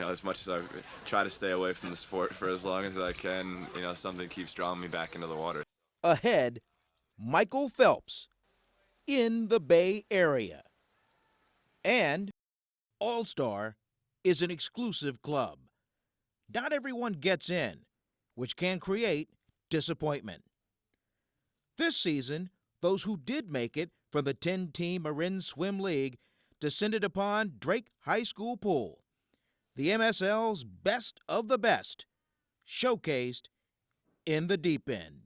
as much as I try to stay away from the sport for as long as I can, something keeps drawing me back into the water. Ahead, Michael Phelps in the Bay Area. And All-Star is an exclusive club. Not everyone gets in, which can create disappointment. This season, those who did make it from the 10-team Marin Swim League descended upon Drake High School Pool, the MSL's best of the best, showcased in the deep end.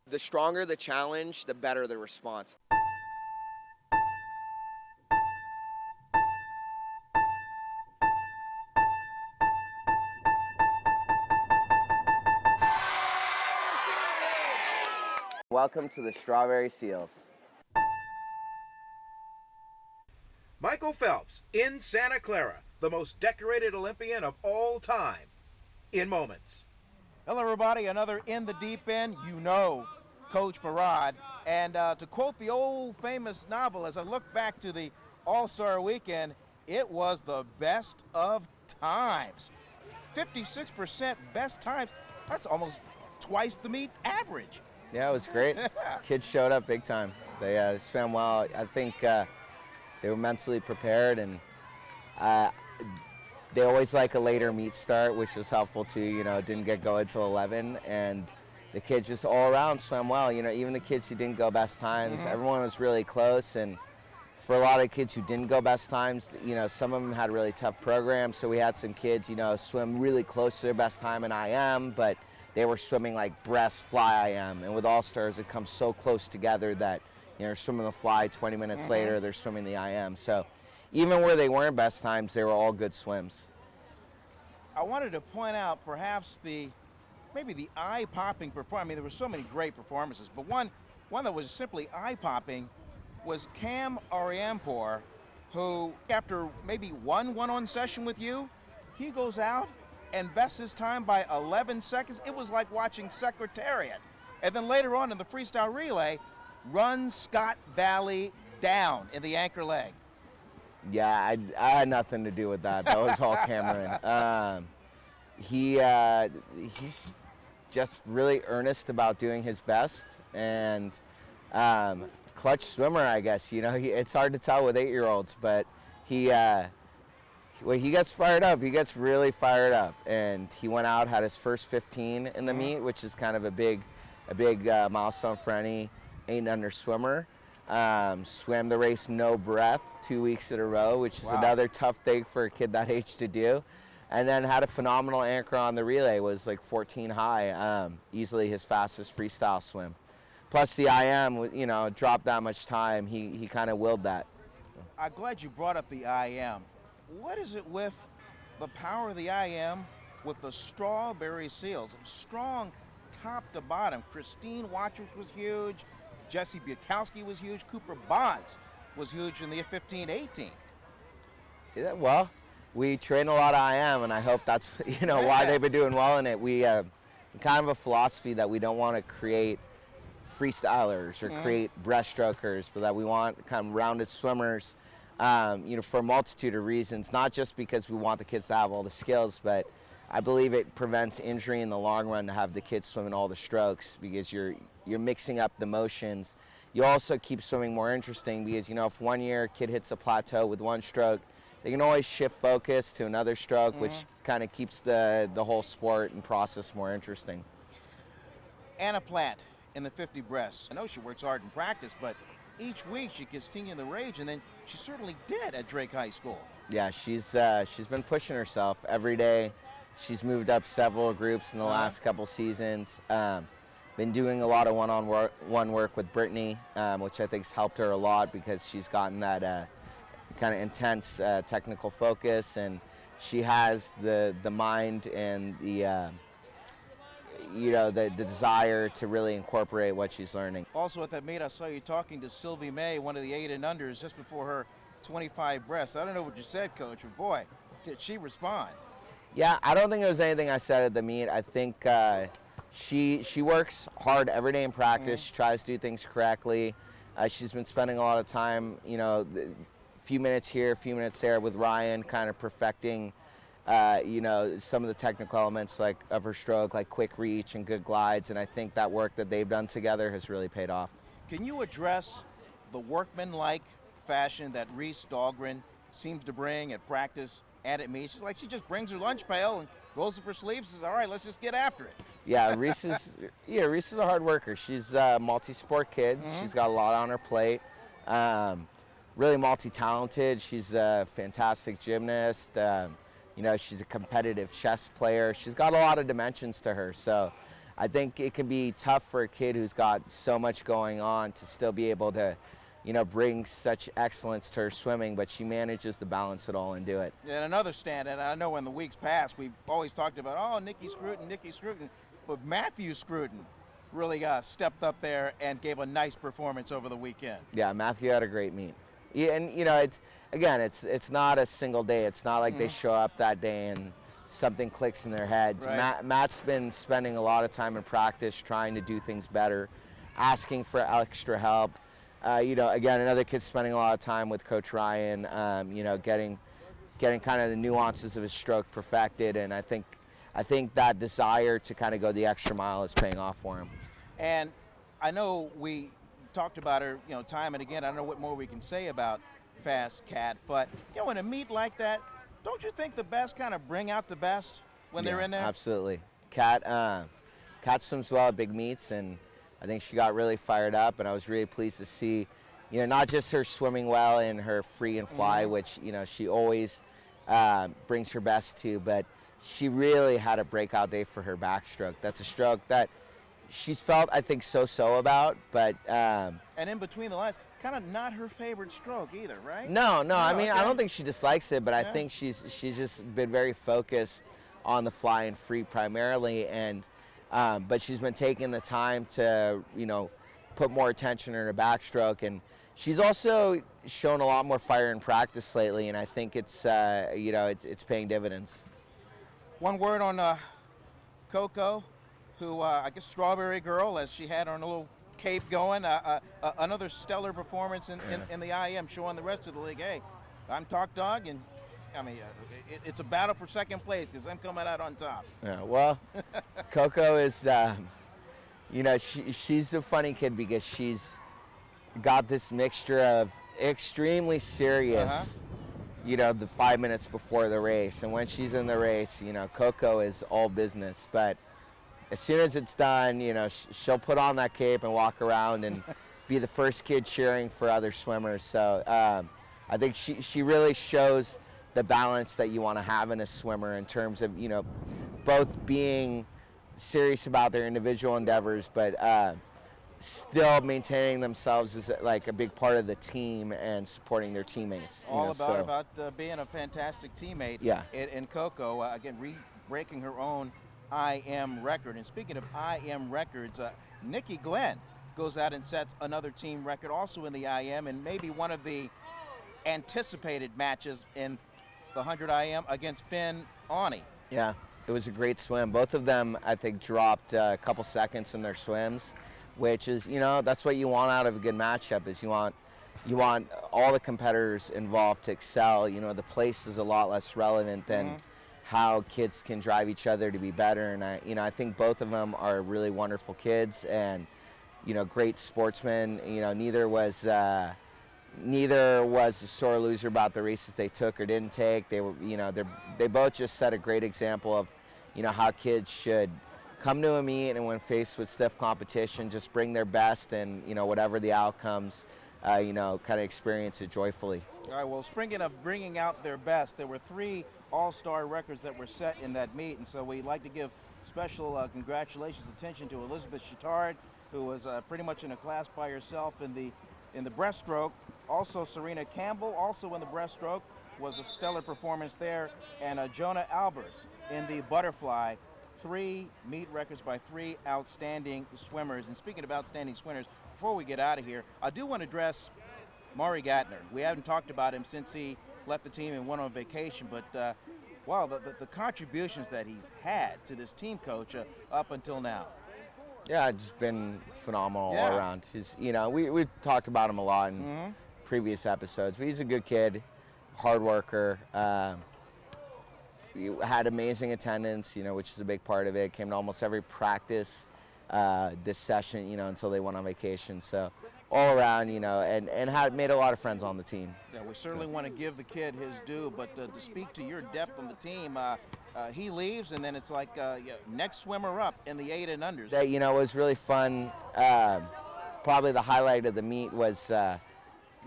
The stronger the challenge, the better the response. Welcome to the Strawberry Seals. Michael Phelps in Santa Clara, the most decorated Olympian of all time, in moments. Hello, everybody. Another In the Deep End. Coach Mehrad. And to quote the old famous novel, as I look back to the All-Star Weekend, it was the best of times. 56% best times. That's almost twice the meet average. Yeah, it was great. Kids showed up big time. They swam well. I think they were mentally prepared, and they always like a later meet start, which was helpful too. It didn't get going till 11, and the kids just all around swam well. Even the kids who didn't go best times, everyone was really close. And for a lot of kids who didn't go best times, some of them had really tough programs. So we had some kids, swim really close to their best time in IM, but they were swimming like breast fly IM. And with All-Stars, it comes so close together that they're swimming the fly 20 minutes later, they're swimming the IM. So even where they weren't best times, they were all good swims. I wanted to point out perhaps maybe the eye-popping performance. I mean, there were so many great performances, but one that was simply eye-popping was Cam Ariampor, who, after maybe one one-on session with you, he goes out and bests his time by 11 seconds. It was like watching Secretariat. And then later on in the freestyle relay, runs Scott Valley down in the anchor leg. Yeah, I had nothing to do with that. That was all Cameron. He's just really earnest about doing his best, and clutch swimmer, I guess. It's hard to tell with 8-year-olds, but when he gets fired up, he gets really fired up. And he went out, had his first 15 in the meet, which is kind of a big milestone for any 8-under swimmer. Swam the race no breath 2 weeks in a row, which is another tough thing for a kid that age to do. And then had a phenomenal anchor on the relay, was like 14 high, easily his fastest freestyle swim. Plus the IM, dropped that much time, he kind of willed that. I'm glad you brought up the IM. What is it with the power of the IM with the Strawberry Seals? Strong top to bottom. Christine Watchers was huge. Jesse Bukowski was huge. Cooper Bonds was huge in the 15-18. Yeah, well, we train a lot of IM, and I hope that's why they've been doing well in it. We kind of a philosophy that we don't want to create freestylers or create breaststrokers, but that we want kind of rounded swimmers, for a multitude of reasons, not just because we want the kids to have all the skills, but I believe it prevents injury in the long run to have the kids swimming all the strokes, because you're mixing up the motions. You also keep swimming more interesting, because if one year a kid hits a plateau with one stroke, they can always shift focus to another stroke, which kind of keeps the whole sport and process more interesting. Anna Platt in the 50 breasts. I know she works hard in practice, but each week she continues the rage, and then she certainly did at Drake High School. Yeah, she's been pushing herself every day. She's moved up several groups in the last couple seasons. Been doing a lot of one-on-one work with Brittany, which I think's helped her a lot, because she's gotten that kind of intense technical focus, and she has the mind and the desire to really incorporate what she's learning. Also at that meet, I saw you talking to Sylvie May, one of the 8 and unders, just before her 25 breasts. I don't know what you said, Coach, but boy, did she respond. Yeah, I don't think there was anything I said at the meet. I think she works hard every day in practice. She tries to do things correctly. She's been spending a lot of time, a few minutes here, a few minutes there with Ryan, kind of perfecting, some of the technical elements of her stroke, like quick reach and good glides. And I think that work that they've done together has really paid off. Can you address the workman-like fashion that Reese Dahlgren seems to bring at practice and at meet? She just brings her lunch pail and rolls up her sleeves and says, all right, let's just get after it. Yeah, Reese is a hard worker. She's a multi-sport kid. She's got a lot on her plate. Really multi-talented. She's a fantastic gymnast. She's a competitive chess player. She's got a lot of dimensions to her. So I think it can be tough for a kid who's got so much going on to still be able to, bring such excellence to her swimming, but she manages to balance it all and do it. And another stand, and I know in the weeks past, we've always talked about, oh, Nikki Scruton, but Matthew Scruton really stepped up there and gave a nice performance over the weekend. Yeah, Matthew had a great meet. Yeah, and it's not a single day. It's not like they show up that day and something clicks in their heads. Right. Matt's been spending a lot of time in practice trying to do things better, asking for extra help. Again, another kid spending a lot of time with Coach Ryan, getting kind of the nuances of his stroke perfected, and I think that desire to kind of go the extra mile is paying off for him. And I know we talked about her, time and again. I don't know what more we can say about Fast Cat, but in a meet like that, don't you think the best kind of bring out the best when they're in there? Absolutely. Cat swims well at big meets, and I think she got really fired up, and I was really pleased to see, not just her swimming well in her free and fly, which, she always brings her best to, but she really had a breakout day for her backstroke. That's a stroke that she's felt, I think, so-so about, but... and in between the lines, kind of not her favorite stroke either, right? No, I mean, okay. I don't think she dislikes it, but I think she's just been very focused on the fly and free primarily, and but she's been taking the time to, put more attention in her backstroke, and she's also shown a lot more fire in practice lately, and I think it's, it's paying dividends. One word on Coco, who I guess Strawberry Girl, as she had on a little cape going, another stellar performance in the IM, showing the rest of the league, hey, I'm top dog, and I mean, it's a battle for second place because I'm coming out on top. Yeah, well, Coco is, she's a funny kid because she's got this mixture of extremely serious, the 5 minutes before the race, and when she's in the race, Coco is all business, but as soon as it's done, she'll put on that cape and walk around and be the first kid cheering for other swimmers. So I think she really shows the balance that you want to have in a swimmer in terms of, both being serious about their individual endeavors, but still maintaining themselves as like a big part of the team and supporting their teammates. All about being a fantastic teammate. Yeah. And Coco, again, breaking her own IM record. And speaking of IM records, Nikki Glenn goes out and sets another team record also in the IM, and maybe one of the anticipated matches in the 100 IM against Finn Awney. Yeah, it was a great swim. Both of them, I think, dropped a couple seconds in their swims, which is, that's what you want out of a good matchup, is you want all the competitors involved to excel. The place is a lot less relevant than how kids can drive each other to be better. And I think both of them are really wonderful kids and, great sportsmen. Neither was a sore loser about the races they took or didn't take. They were, they both just set a great example of, how kids should come to a meet and when faced with stiff competition, just bring their best and, whatever the outcomes, kind of experience it joyfully. All right, well, speaking of bringing out their best, there were 3 all-star records that were set in that meet, and so we'd like to give special congratulations, attention to Elizabeth Chittard, who was pretty much in a class by herself in the breaststroke. Also, Serena Campbell, also in the breaststroke, was a stellar performance there, and Jonah Albers in the butterfly 3 meet records by 3 outstanding swimmers. And speaking of outstanding swimmers, before we get out of here, I do want to address Maury Gatner. We haven't talked about him since he left the team and went on vacation, but wow, the contributions that he's had to this team, Coach, up until now. Yeah, it's just been phenomenal Yeah. all around. He's, you know, we've talked about him a lot in previous episodes, but he's a good kid, hard worker. He had amazing attendance, you know, which is a big part of it. Came to almost every practice this session, you know, until they went on vacation. So all around, you know, and had made a lot of friends on the team. Yeah, we certainly want to give the kid his due, but to speak to your depth on the team, he leaves, and then it's like next swimmer up in the 8 and unders. That, you know, was really fun. Probably the highlight of the meet was,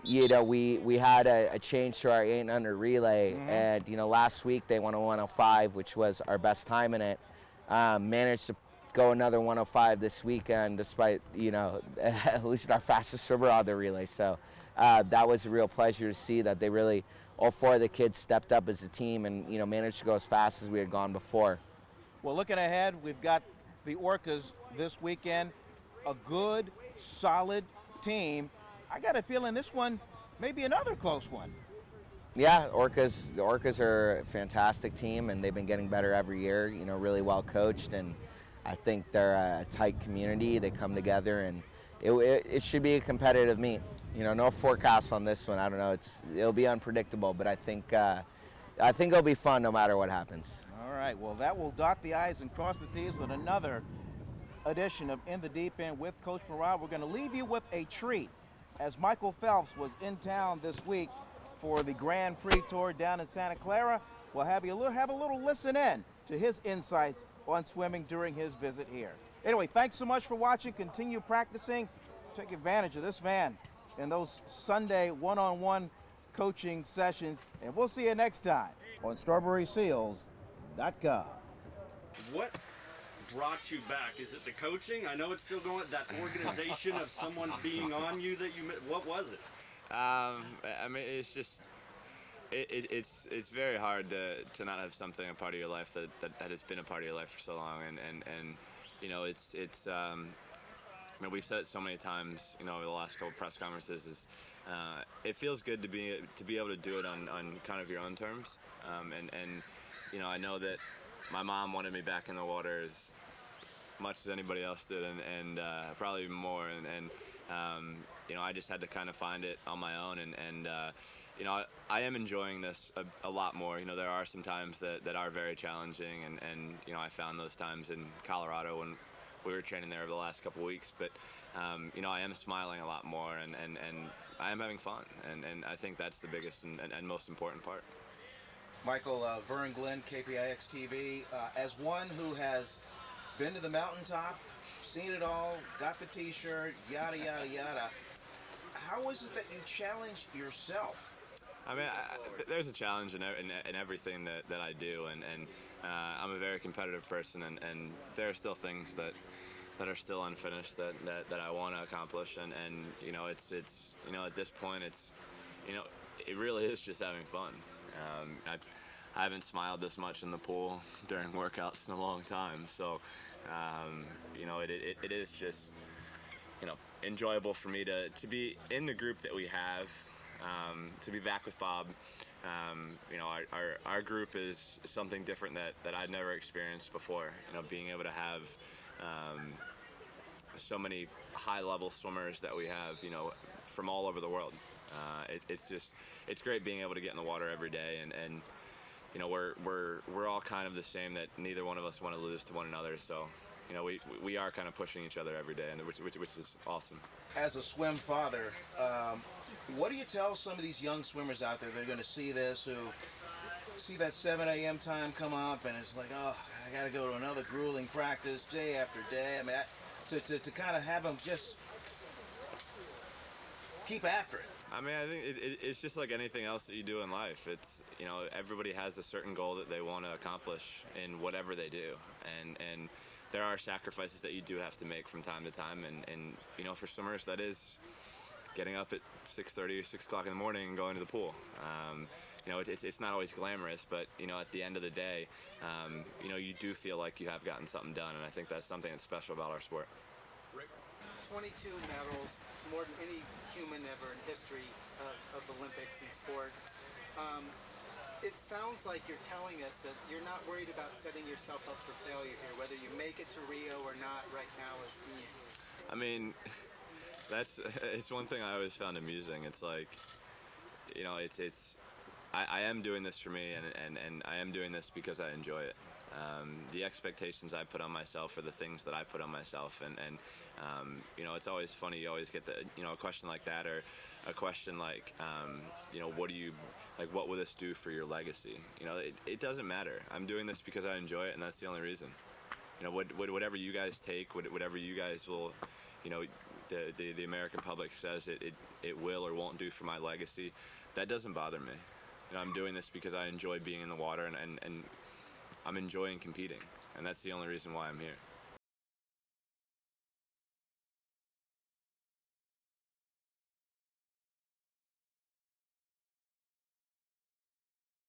you know, we had a change to our 8 and under relay, and, you know, last week they went a 105, which was our best time in it. Managed to go another 105 this weekend, despite, you know, at least our fastest swimmer on the relay. So that was a real pleasure to see that they really, all 4 of the kids stepped up as a team and, you know, managed to go as fast as we had gone before. Well, looking ahead, we've got the Orcas this weekend, a good, solid team. I got a feeling this one may be another close one. Yeah, the Orcas are a fantastic team, and they've been getting better every year, you know, really well coached, and I think they're a tight community. They come together, and it should be a competitive meet. You know, no forecast on this one. I don't know. It'll be unpredictable, but I think it'll be fun no matter what happens. All right, well, that will dot the I's and cross the T's with another edition of In the Deep End with Coach Mehrad. We're going to leave you with a treat, as Michael Phelps was in town this week for the Grand Prix Tour down in Santa Clara. We'll have a little listen in to his insights on swimming during his visit here. Anyway, thanks so much for watching. Continue practicing. Take advantage of this man in those Sunday one-on-one coaching sessions, and we'll see you next time on StrawberrySeals.com. What brought you back? Is it the coaching? I know it's still going. That organization of someone being on you that you met. What was it? I mean, it's just it's very hard to not have something a part of your life that has been a part of your life for so long, and you know, it's I mean, we've said it so many times, you know, over the last couple of press conferences, is it feels good to be able to do it on kind of your own terms, and you know, I know that my mom wanted me back in the water as much as anybody else did, and probably even more, and you know, I just had to kind of find it on my own, and you know, I am enjoying this a lot more. You know, there are some times that are very challenging, and you know, I found those times in Colorado when we were training there over the last couple weeks, but you know, I am smiling a lot more, and I am having fun, and I think that's the biggest and most important part. Michael, Vern Glenn, KPIX TV, as one who has been to the mountaintop, seen it all, got the t-shirt, yada, yada, yada, how is it that you challenge yourself? I mean, there's a challenge in everything that I do, and I'm a very competitive person, and there are still things that are still unfinished that I want to accomplish, and you know, it's you know, at this point, it's, you know, it really is just having fun. I haven't smiled this much in the pool during workouts in a long time, so you know, it is just, you know, enjoyable for me to be in the group that we have, to be back with Bob. You know, our group is something different that I'd never experienced before. You know, being able to have so many high-level swimmers that we have, you know, from all over the world. It's great being able to get in the water every day, and you know, we're all kind of the same, that neither one of us want to lose to one another. So, you know, we are kind of pushing each other every day, and which is awesome. As a swim father, what do you tell some of these young swimmers out there that are going to see this, who see that 7 a.m. time come up, and it's like, oh, I got to go to another grueling practice day after day. I mean, to kind of have them just keep after it. I mean, I think it's just like anything else that you do in life. It's, you know, everybody has a certain goal that they want to accomplish in whatever they do, and there are sacrifices that you do have to make from time to time, and you know, for swimmers, that is getting up at 6:30 or 6 o'clock in the morning and going to the pool. You know, it's not always glamorous, but you know, at the end of the day, you know, you do feel like you have gotten something done, and I think that's something that's special about our sport. 22 medals, more than any human ever in history of Olympics and sport. It sounds like you're telling us that you're not worried about setting yourself up for failure here, whether you make it to Rio or not right now is me. I mean, it's one thing I always found amusing. It's like, you know, I am doing this for me, and I am doing this because I enjoy it. The expectations I put on myself are the things that I put on myself, and you know, it's always funny. You always get a question like that, or a question like, you know, what will this do for your legacy? You know, it doesn't matter. I'm doing this because I enjoy it, and that's the only reason. You know, whatever you guys take, whatever you guys will, you know, the American public says it will or won't do for my legacy, that doesn't bother me. You know, I'm doing this because I enjoy being in the water, and I'm enjoying competing, and that's the only reason why I'm here.